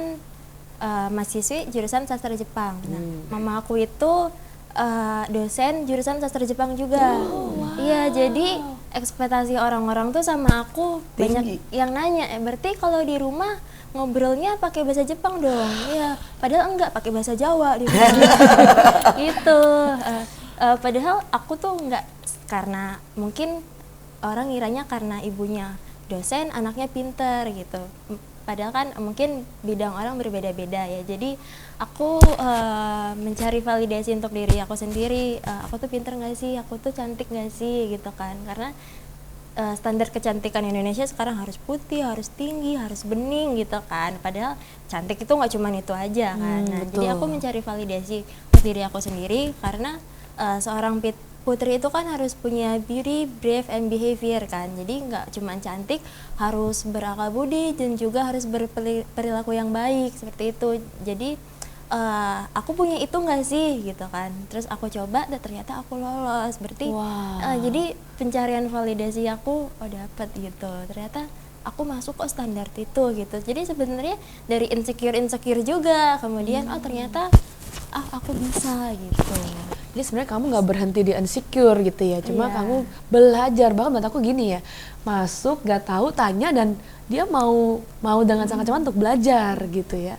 mahasiswi jurusan sastra Jepang. Nah, mama aku itu dosen jurusan sastra Jepang juga. Iya, jadi ekspektasi orang-orang tuh sama aku Tinggi. banyak yang nanya, berarti kalau di rumah ngobrolnya pakai bahasa Jepang dong? Iya, padahal enggak, pakai bahasa Jawa di rumah. Gitu. Padahal aku tuh enggak, karena mungkin orang ngiranya karena ibunya dosen, anaknya pinter gitu. Padahal kan mungkin bidang orang berbeda-beda ya. Jadi aku mencari validasi untuk diri aku sendiri. Aku tuh pinter nggak sih? Aku tuh cantik nggak sih? Gitu kan. Karena standar kecantikan Indonesia sekarang harus putih, harus tinggi, harus bening gitu kan. Padahal cantik itu nggak cuma itu aja kan. Nah, jadi aku mencari validasi untuk diri aku sendiri karena seorang putri itu kan harus punya beauty, brave, and behavior kan. Jadi nggak cuma cantik, harus berakal budi dan juga harus berperilaku yang baik seperti itu. Jadi aku punya itu nggak sih gitu kan. Terus aku coba dan ternyata aku lolos. Berarti jadi pencarian validasi aku dapat gitu. Ternyata aku masuk kok standar itu gitu. Jadi sebenarnya dari insecure juga. Kemudian ternyata aku bisa gitu. Jadi sebenarnya kamu nggak berhenti di insecure gitu ya, cuma kamu belajar. Bahkan menurut aku gini ya, masuk nggak tahu tanya dan dia mau dengan sangat cepat untuk belajar gitu ya.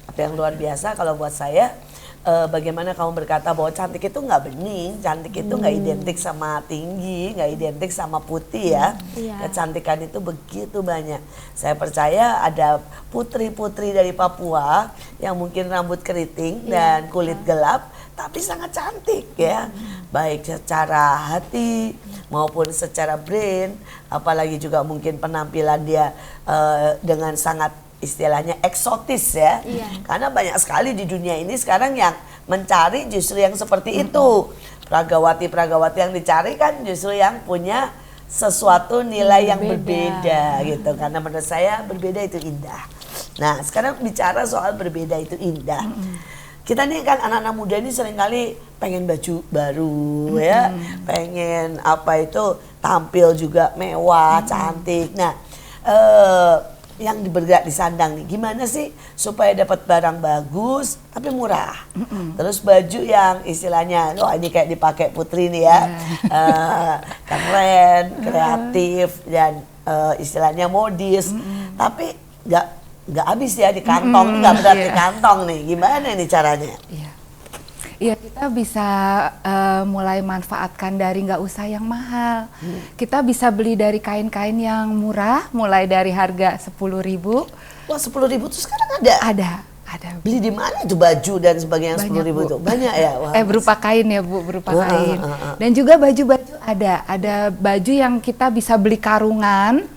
Tapi yang luar biasa kalau buat saya, bagaimana kamu berkata bahwa cantik itu nggak bening, cantik itu nggak identik sama tinggi, nggak identik sama putih ya. Kecantikan itu begitu banyak. Saya percaya ada putri-putri dari Papua yang mungkin rambut keriting dan kulit gelap, tapi sangat cantik ya. Baik secara hati maupun secara brain, apalagi juga mungkin penampilan dia dengan sangat istilahnya eksotis ya. Karena banyak sekali di dunia ini sekarang yang mencari justru yang seperti itu. Pragawati-pragawati yang dicari kan justru yang punya sesuatu nilai yang berbeda gitu. Karena menurut saya berbeda itu indah. Nah, sekarang bicara soal berbeda itu indah. Kita nih kan anak-anak muda ini seringkali pengen baju baru ya, pengen apa itu tampil juga mewah, cantik. Nah, yang bergerak di sandang nih, gimana sih supaya dapat barang bagus tapi murah? Terus baju yang istilahnya, ini kayak dipakai Putri nih ya, keren, kreatif dan istilahnya modis, tapi nggak habis ya di kantong, nggak berat di kantong nih. Gimana nih caranya? Iya, kita bisa mulai manfaatkan dari nggak usah yang mahal. Kita bisa beli dari kain-kain yang murah, mulai dari harga 10.000. Wah, 10.000 tuh sekarang ada? Ada. Beli di mana itu baju dan sebagainya 10.000 tuh? Banyak ya? Wah, berupa kain ya Bu, berupa kain. Dan juga baju-baju ada baju yang kita bisa beli karungan.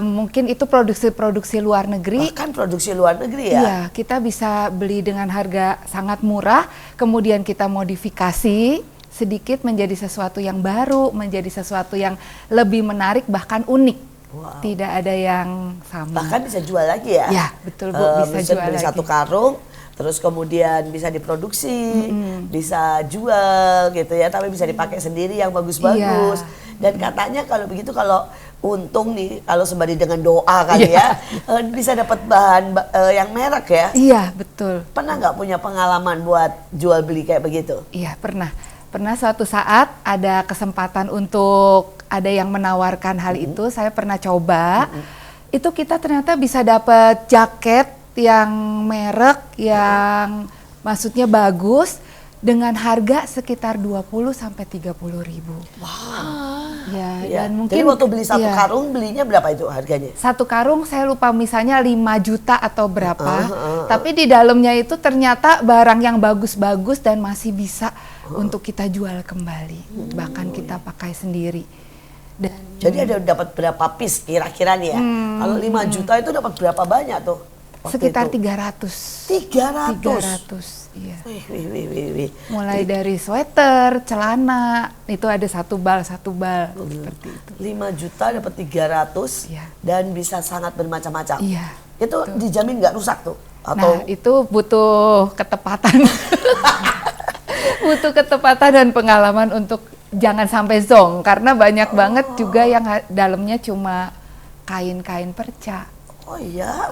Mungkin itu produksi luar negeri. Bahkan produksi luar negeri ya? Iya, kita bisa beli dengan harga sangat murah, kemudian kita modifikasi sedikit menjadi sesuatu yang baru, menjadi sesuatu yang lebih menarik, bahkan unik. Tidak ada yang sama. Bahkan bisa jual lagi ya? Ya, betul Bu, bisa jual beli lagi. satu karung, terus kemudian bisa diproduksi, bisa jual gitu ya, tapi bisa dipakai sendiri yang bagus-bagus. Dan katanya kalau begitu, kalau untung nih, kalau sembari dengan doa kali ya, bisa dapat bahan yang merek ya? Iya, betul. Pernah nggak punya pengalaman buat jual beli kayak begitu? Iya, pernah. Pernah suatu saat ada kesempatan untuk ada yang menawarkan hal itu, saya pernah coba. Itu kita ternyata bisa dapat jaket yang merek, yang maksudnya bagus, dengan harga sekitar 20 sampai 30 ribu. Ya, dan mungkin jadi waktu beli satu karung belinya berapa itu harganya? Satu karung saya lupa, misalnya 5 juta atau berapa. Tapi di dalamnya itu ternyata barang yang bagus-bagus dan masih bisa untuk kita jual kembali. Bahkan kita pakai sendiri. Dan jadi ada dapat berapa piece kira-kira nih ya? Kalau 5 juta itu dapat berapa banyak tuh? Sekitar 300. 300? Iya. Wih. Mulai dari sweater, celana, itu ada satu bal seperti itu. 5 juta dapat 300 dan bisa sangat bermacam-macam. Iya. Itu dijamin nggak rusak tuh? Atau Nah, itu butuh ketepatan. Butuh ketepatan dan pengalaman untuk jangan sampai zonk, karena banyak banget juga yang dalamnya cuma kain-kain perca. Oh iya?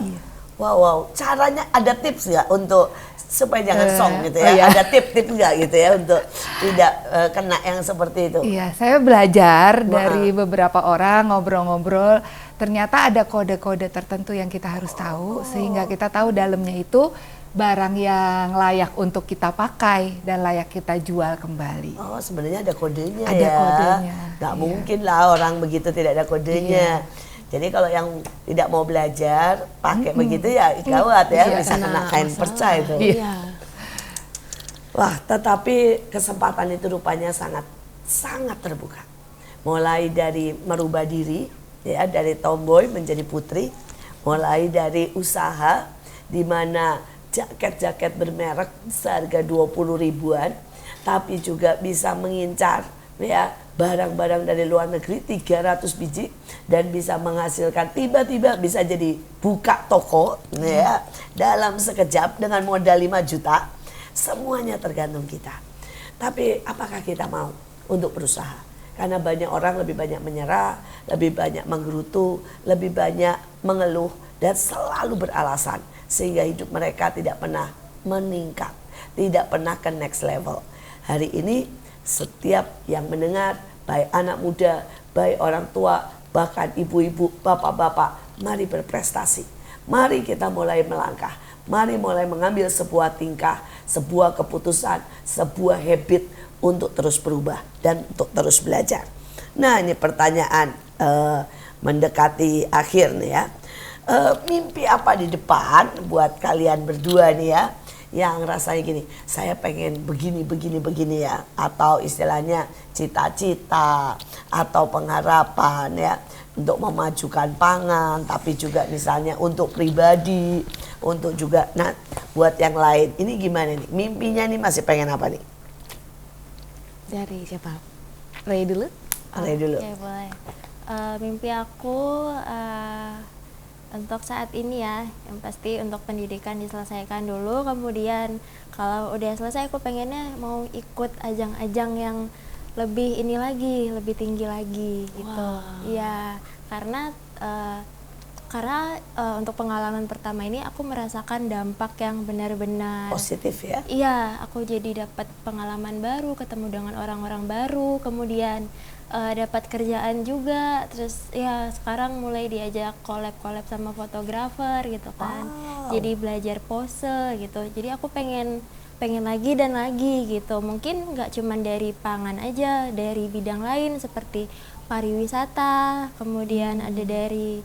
Wow. Caranya ada tips nggak untuk supaya jangan song gitu ya. Oh iya. Ada tip-tip nggak gitu ya untuk tidak kena yang seperti itu? Iya, saya belajar dari beberapa orang ngobrol-ngobrol. Ternyata ada kode-kode tertentu yang kita harus tahu sehingga kita tahu dalamnya itu barang yang layak untuk kita pakai dan layak kita jual kembali. Oh, sebenarnya ada kodenya Ada ya. kodenya, Nggak iya. mungkin lah orang begitu tidak ada kodenya. Jadi kalau yang tidak mau belajar pakai begitu ya gawat ya, Iya, bisa kena kain masalah. perca itu. Iya. Wah, tetapi kesempatan itu rupanya sangat terbuka. Mulai dari merubah diri, ya, dari tomboy menjadi putri, mulai dari usaha di mana jaket-jaket bermerek seharga 20 ribuan, tapi juga bisa mengincar ya barang-barang dari luar negeri 300 biji dan bisa menghasilkan tiba-tiba bisa jadi buka toko ya dalam sekejap dengan modal 5 juta. Semuanya tergantung kita. Tapi apakah kita mau untuk berusaha? Karena banyak orang lebih banyak menyerah, lebih banyak menggerutu, lebih banyak mengeluh dan selalu beralasan sehingga hidup mereka tidak pernah meningkat, tidak pernah ke next level. Hari ini setiap yang mendengar, baik anak muda, baik orang tua, bahkan ibu-ibu, bapak-bapak, mari berprestasi. Mari kita mulai melangkah. Mari mulai mengambil sebuah tingkah, sebuah keputusan, sebuah habit untuk terus berubah dan untuk terus belajar. Nah, ini pertanyaan mendekati akhir nih ya. Mimpi apa di depan buat kalian berdua nih ya, yang rasanya gini, saya pengen begini ya, atau istilahnya cita-cita atau pengharapan ya untuk memajukan pangan, tapi juga misalnya untuk pribadi, untuk juga nah buat yang lain. Ini gimana nih? Mimpinya nih masih pengen apa nih? Dari siapa? Ray dulu? Ray dulu. Oke, boleh. Mimpi aku untuk saat ini ya, yang pasti untuk pendidikan diselesaikan dulu, kemudian kalau udah selesai aku pengennya mau ikut ajang-ajang yang lebih ini lagi, lebih tinggi lagi gitu. Iya, karena untuk pengalaman pertama ini aku merasakan dampak yang benar-benar Positif ya. iya, aku jadi dapat pengalaman baru, ketemu dengan orang-orang baru, kemudian dapat kerjaan juga, terus ya sekarang mulai diajak collab sama fotografer gitu kan, jadi belajar pose gitu, jadi aku pengen lagi dan lagi gitu, mungkin nggak cuman dari pangan aja, dari bidang lain seperti pariwisata, kemudian ada dari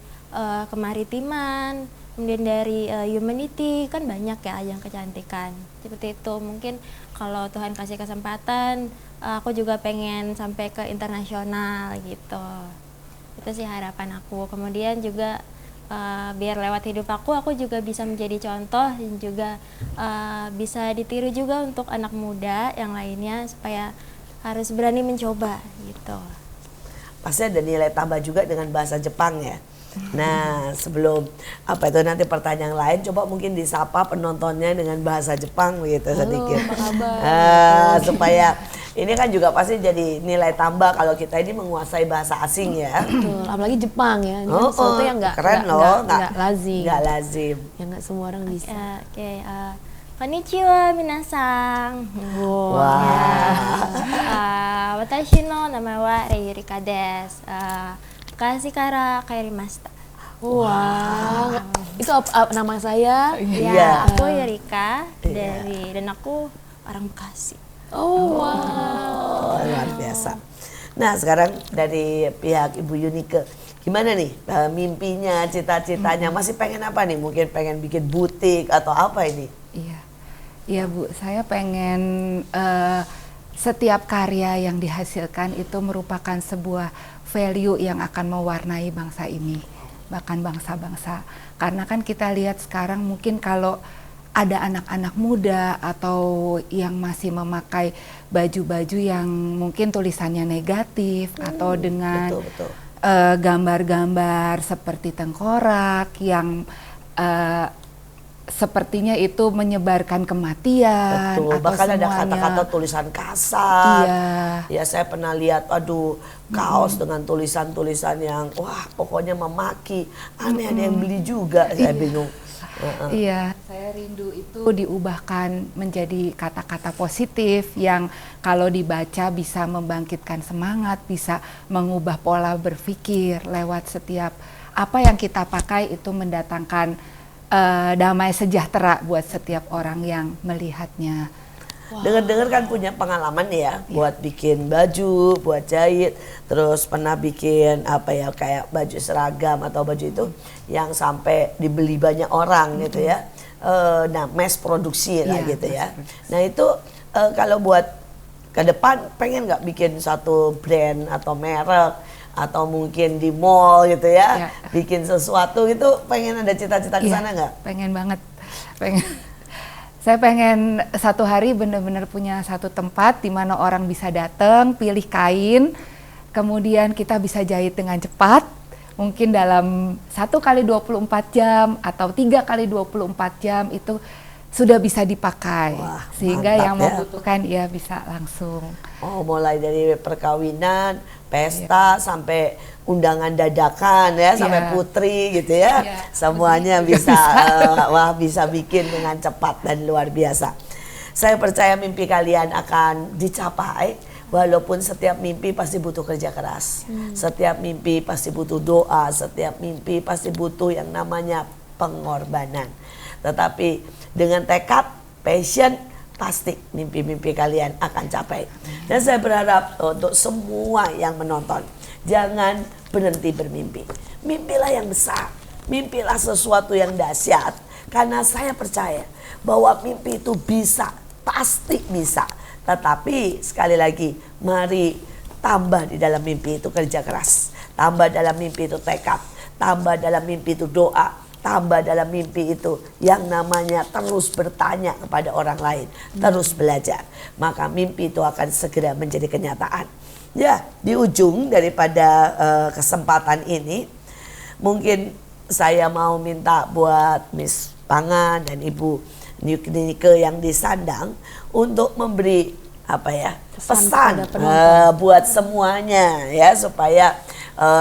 kemaritiman, kemudian dari humanity, kan banyak ya ajang kecantikan seperti itu. Mungkin kalau Tuhan kasih kesempatan, aku juga pengen sampai ke internasional gitu. Itu sih harapan aku. Kemudian juga biar lewat hidup aku juga bisa menjadi contoh dan juga bisa ditiru juga untuk anak muda yang lainnya supaya harus berani mencoba gitu. Pasti ada nilai tambah juga dengan bahasa Jepang ya. Nah, sebelum apa itu nanti pertanyaan lain, coba mungkin disapa penontonnya dengan bahasa Jepang begitu sedikit. Apa kabar? Supaya ini kan juga pasti jadi nilai tambah kalau kita ini menguasai bahasa asing ya. Betul, apalagi Jepang ya. Ini kan sesuatu yang keren loh, nggak lazim. Nggak lazim. Yang nggak semua orang bisa. Oke, konnichiwa minasang. Watashi no nama wa Rei Yurika desu. Kasih kara kairimashita. Wah, itu nama saya. Iya. Ya, aku Yurika dan aku orang Bekasi. Oh, wow. Luar biasa. Nah, sekarang dari pihak Ibu Yunike, gimana nih mimpinya, cita-citanya? Masih pengen apa nih? Mungkin pengen bikin butik atau apa ini? Iya Bu, saya pengen setiap karya yang dihasilkan itu merupakan sebuah value yang akan mewarnai bangsa ini, bahkan bangsa-bangsa. Karena kan kita lihat sekarang mungkin kalau ada anak-anak muda atau yang masih memakai baju-baju yang mungkin tulisannya negatif atau dengan Betul. gambar-gambar seperti tengkorak yang sepertinya itu menyebarkan kematian. Betul, atau bahkan ada semuanya. kata-kata tulisan kasar. Iya. Ya, saya pernah lihat, aduh, kaos dengan tulisan-tulisan yang, wah, pokoknya memaki. Aneh, ada yang beli juga, saya bingung. Iya, saya rindu itu diubahkan menjadi kata-kata positif yang kalau dibaca bisa membangkitkan semangat, bisa mengubah pola berpikir lewat setiap apa yang kita pakai itu mendatangkan damai sejahtera buat setiap orang yang melihatnya. Dengar-dengar kan punya pengalaman ya, buat bikin baju, buat jahit, terus pernah bikin apa ya kayak baju seragam atau baju itu yang sampai dibeli banyak orang gitu ya. Nah, mass produksi lah gitu ya. Nah itu kalau buat ke depan pengen nggak bikin satu brand atau merek atau mungkin di mall gitu ya, bikin sesuatu gitu, pengen ada cita-cita ke sana nggak? Pengen banget, pengen. Saya pengen satu hari benar-benar punya satu tempat di mana orang bisa datang, pilih kain, kemudian kita bisa jahit dengan cepat, mungkin dalam 1 kali 24 jam atau 3 kali 24 jam itu sudah bisa dipakai. Wah, sehingga mantap yang ya. membutuhkan ya bisa langsung. Oh, mulai dari perkawinan, pesta sampai undangan dadakan ya, sampai putri gitu ya. Semuanya bisa wah bisa bikin dengan cepat dan luar biasa. Saya percaya mimpi kalian akan dicapai walaupun setiap mimpi pasti butuh kerja keras. Setiap mimpi pasti butuh doa, setiap mimpi pasti butuh yang namanya pengorbanan. Tetapi dengan tekad, passion, pasti mimpi-mimpi kalian akan capai. Dan saya berharap untuk semua yang menonton, jangan berhenti bermimpi. Mimpilah yang besar, mimpilah sesuatu yang dahsyat. Karena saya percaya bahwa mimpi itu bisa, pasti bisa. Tetapi sekali lagi, mari tambah di dalam mimpi itu kerja keras. Tambah dalam mimpi itu tekad, tambah dalam mimpi itu doa, tambah dalam mimpi itu yang namanya terus bertanya kepada orang lain, terus belajar. Maka mimpi itu akan segera menjadi kenyataan. Ya, di ujung daripada kesempatan ini, mungkin saya mau minta buat Miss Pangan dan Ibu Nike yang di Sandang untuk memberi apa ya pesan buat semuanya ya, supaya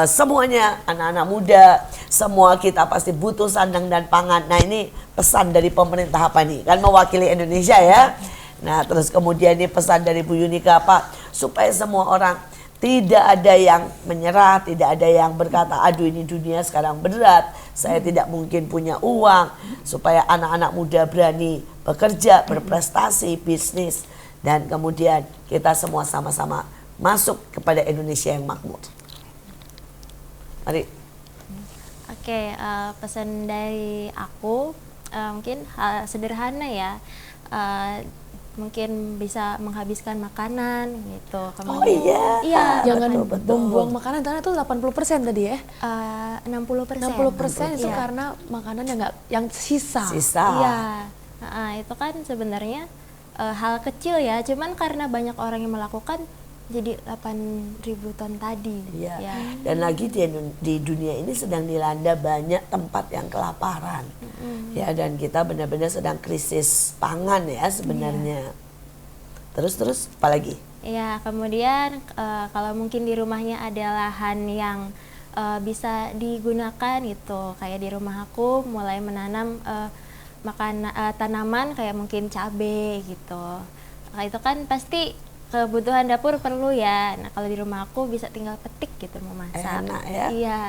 semuanya anak-anak muda, semua kita pasti butuh sandang dan pangan. Nah ini pesan dari pemerintah apa nih? Kan mewakili Indonesia ya. Nah terus kemudian ini pesan dari Bu Yunika apa? Supaya semua orang tidak ada yang menyerah, tidak ada yang berkata aduh ini dunia sekarang berat, saya tidak mungkin punya uang. Supaya anak-anak muda berani bekerja, berprestasi, bisnis. Dan kemudian kita semua sama-sama masuk kepada Indonesia yang makmur. Mari. Oke, pesan dari aku mungkin hal sederhana ya. Mungkin bisa menghabiskan makanan gitu. Oh iya. Iya. Jangan Betul. buang makanan, karena itu 80% tadi ya. 60%. 60% itu Iya. karena makanan yang sisa. Iya. Itu kan sebenarnya hal kecil ya, cuman karena banyak orang yang melakukan jadi 8.000 ton tadi. Iya. Ya. Dan lagi di dunia ini sedang dilanda banyak tempat yang kelaparan. Ya, dan kita benar-benar sedang krisis pangan ya sebenarnya. Terus apalagi? Ya, kemudian kalau mungkin di rumahnya ada lahan yang bisa digunakan gitu, kayak di rumah aku mulai menanam tanaman kayak mungkin cabai gitu. Nah, itu kan pasti kebutuhan dapur perlu ya. Nah kalau di rumah aku bisa tinggal petik gitu mau masak. Enak ya. Iya.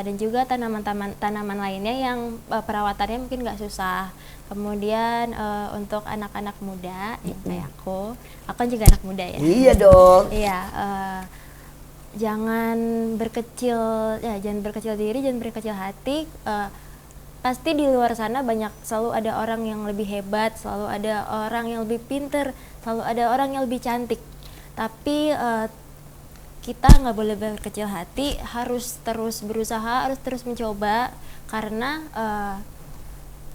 Dan juga tanaman lainnya yang perawatannya mungkin nggak susah. Kemudian untuk anak-anak muda yang kayak aku kan juga anak muda ya. Iya dong. Iya. Jangan berkecil diri, jangan berkecil hati. Pasti di luar sana selalu ada orang yang lebih hebat, selalu ada orang yang lebih pinter, selalu ada orang yang lebih cantik. Tapi kita nggak boleh berkecil hati, harus terus berusaha, harus terus mencoba. Karena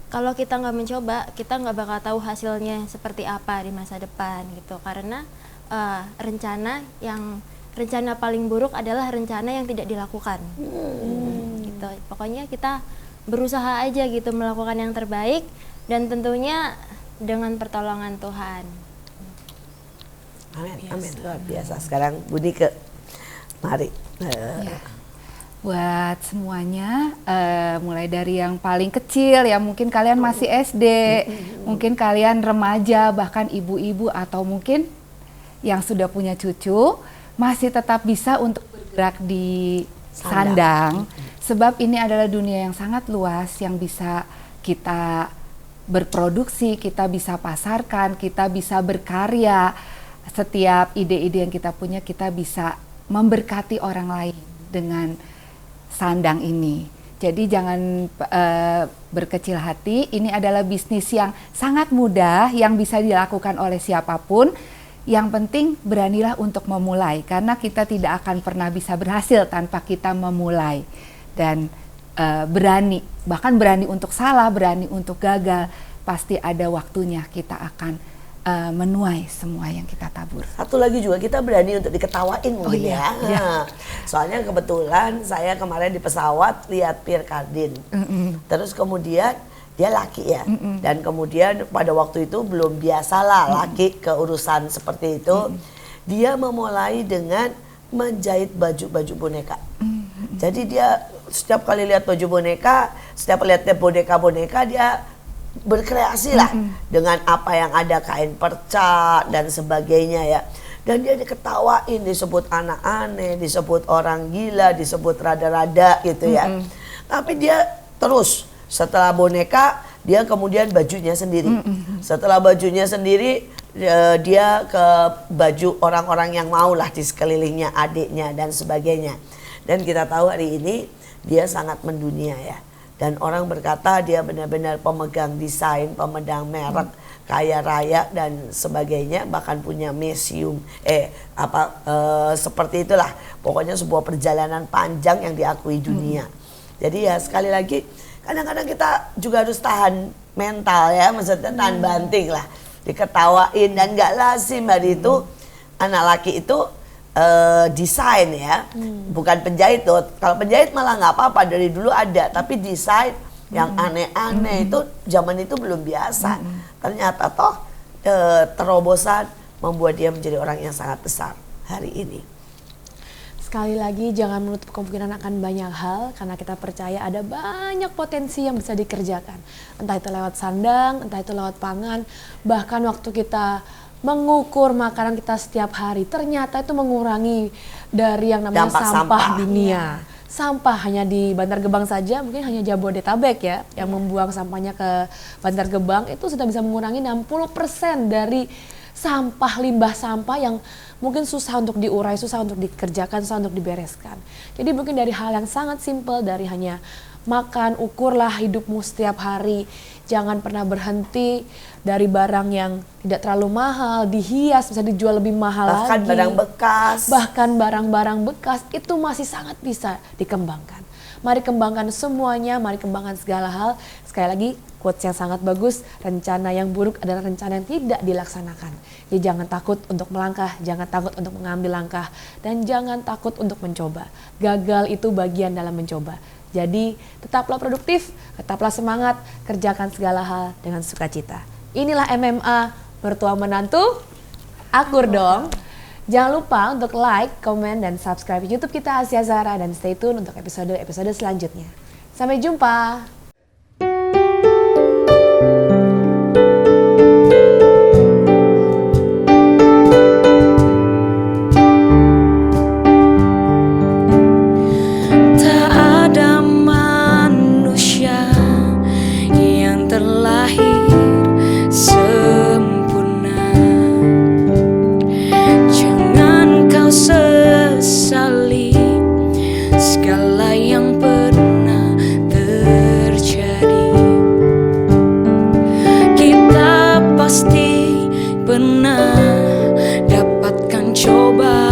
kalau kita nggak mencoba, kita nggak bakal tahu hasilnya seperti apa di masa depan gitu. Karena rencana paling buruk adalah rencana yang tidak dilakukan. Gitu. Pokoknya kita berusaha aja gitu melakukan yang terbaik, dan tentunya dengan pertolongan Tuhan. Amin, amin, luar biasa. Sekarang Bu Nike, mari. Buat semuanya, mulai dari yang paling kecil ya, mungkin kalian masih SD, mungkin kalian remaja, bahkan ibu-ibu atau mungkin yang sudah punya cucu, masih tetap bisa untuk bergerak di sandang. Sebab ini adalah dunia yang sangat luas yang bisa kita berproduksi, kita bisa pasarkan, kita bisa berkarya. Setiap ide-ide yang kita punya, kita bisa memberkati orang lain dengan sandang ini. Jadi jangan berkecil hati, ini adalah bisnis yang sangat mudah yang bisa dilakukan oleh siapapun. Yang penting beranilah untuk memulai, karena kita tidak akan pernah bisa berhasil tanpa kita memulai. Dan berani, bahkan berani untuk salah, berani untuk gagal, pasti ada waktunya kita akan menuai semua yang kita tabur. Satu lagi juga kita berani untuk diketawain mungkin iya, ya. Nah, soalnya kebetulan saya kemarin di pesawat lihat Pierre Cardin. Terus kemudian dia laki ya. Dan kemudian pada waktu itu belum biasalah laki ke urusan seperti itu. Dia memulai dengan menjahit baju-baju boneka. Jadi dia setiap kali lihat baju boneka, setiap lihat boneka-boneka dia berkreasi lah dengan apa yang ada, kain perca dan sebagainya ya. Dan dia diketawain, disebut anak aneh, disebut orang gila, disebut rada-rada gitu ya. Tapi dia terus setelah boneka dia kemudian bajunya sendiri. Setelah bajunya sendiri dia ke baju orang-orang yang mau lah di sekelilingnya, adiknya dan sebagainya. Dan kita tahu hari ini dia sangat mendunia ya. Dan orang berkata dia benar-benar pemegang desain, pemegang merek, kaya raya dan sebagainya, bahkan punya museum, seperti itulah. Pokoknya sebuah perjalanan panjang yang diakui dunia. Jadi ya sekali lagi, kadang-kadang kita juga harus tahan mental ya, maksudnya tahan banting lah, diketawain dan gak lazim hari itu anak laki itu desain ya, bukan penjahit tuh. Kalau penjahit malah nggak apa-apa, dari dulu ada, tapi desain yang aneh-aneh itu zaman itu belum biasa. Ternyata toh terobosan membuat dia menjadi orang yang sangat besar hari ini. Sekali lagi jangan menutup kemungkinan akan banyak hal, karena kita percaya ada banyak potensi yang bisa dikerjakan. Entah itu lewat sandang, entah itu lewat pangan, bahkan waktu kita mengukur makanan kita setiap hari, ternyata itu mengurangi dari yang namanya dampak sampah dunia. Sampah hanya di Bantar Gebang saja, mungkin hanya Jabodetabek ya, yang membuang sampahnya ke Bantar Gebang, itu sudah bisa mengurangi 60% dari sampah, limbah sampah yang mungkin susah untuk diurai, susah untuk dikerjakan, susah untuk dibereskan. Jadi mungkin dari hal yang sangat simpel, dari hanya makan, ukurlah hidupmu setiap hari. Jangan pernah berhenti dari barang yang tidak terlalu mahal, dihias, bisa dijual lebih mahal lagi. Bahkan barang bekas. Bahkan barang-barang bekas itu masih sangat bisa dikembangkan. Mari kembangkan semuanya, mari kembangkan segala hal. Sekali lagi, quotes yang sangat bagus, rencana yang buruk adalah rencana yang tidak dilaksanakan. Jadi jangan takut untuk melangkah, jangan takut untuk mengambil langkah, dan jangan takut untuk mencoba. Gagal itu bagian dalam mencoba. Jadi tetaplah produktif, tetaplah semangat, kerjakan segala hal dengan sukacita. Inilah MMA, mertua menantu, akur dong. Jangan lupa untuk like, komen, dan subscribe YouTube kita Asia Zahra, dan stay tune untuk episode-episode selanjutnya. Sampai jumpa! Pernah dapatkan coba